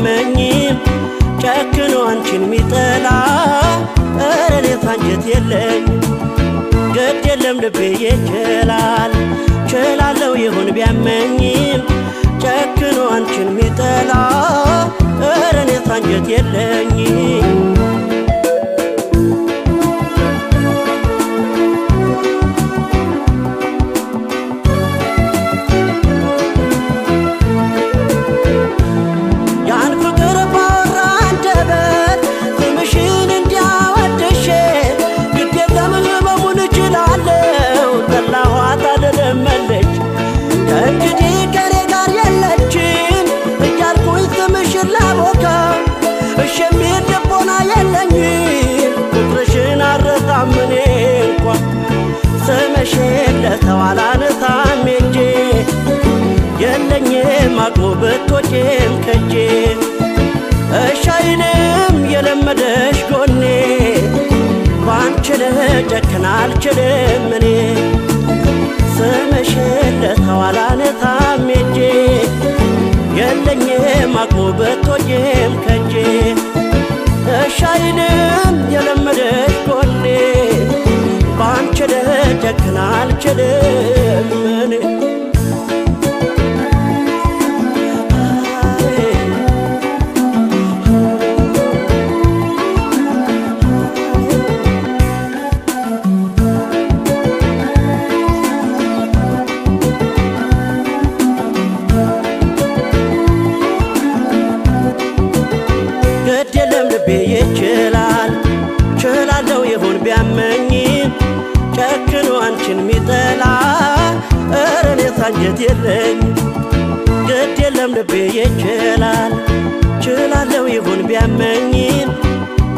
ቢያመኝም ጨክኖ አንቺን ሚጠላ ኧረ እኔስ አንጀት የለኝ ግድ የለም ልቤ ይችላል ችላለው ይሁን ቢያመኝም ጨክኖ አንቺን ሚጠላ ኧረ እኔስ አንጀት የለኝ ተዋላነታም እንጂ የለኝም አቅሙ ብትወጪም ከጄ እሻይንም የለመደሽ ጎኔ ባንቺ ልጨክን አልችልም እኔ ስምሽን ለተዋላነታም እንጂ የለኝም አቅሙ ብትወጪም ከጄ እሻይንም የለመደሽ ጎኔ ባንቺ ልጨክን አልችልም እኔ ግድ የለም ልቤ ይችላል ችላለው ይሁን ቢያመኝም ጨክኖ አንቺን ሚጠላ ኧረ እኔስ አንጀት የለኝ ግድ የለም ልቤ ይችላል ችላለው ይሁን ቢያመኝም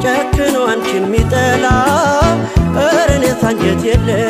ጨክኖ አንቺን ሚጠላ ኧረ እኔስ አንጀት የለኝ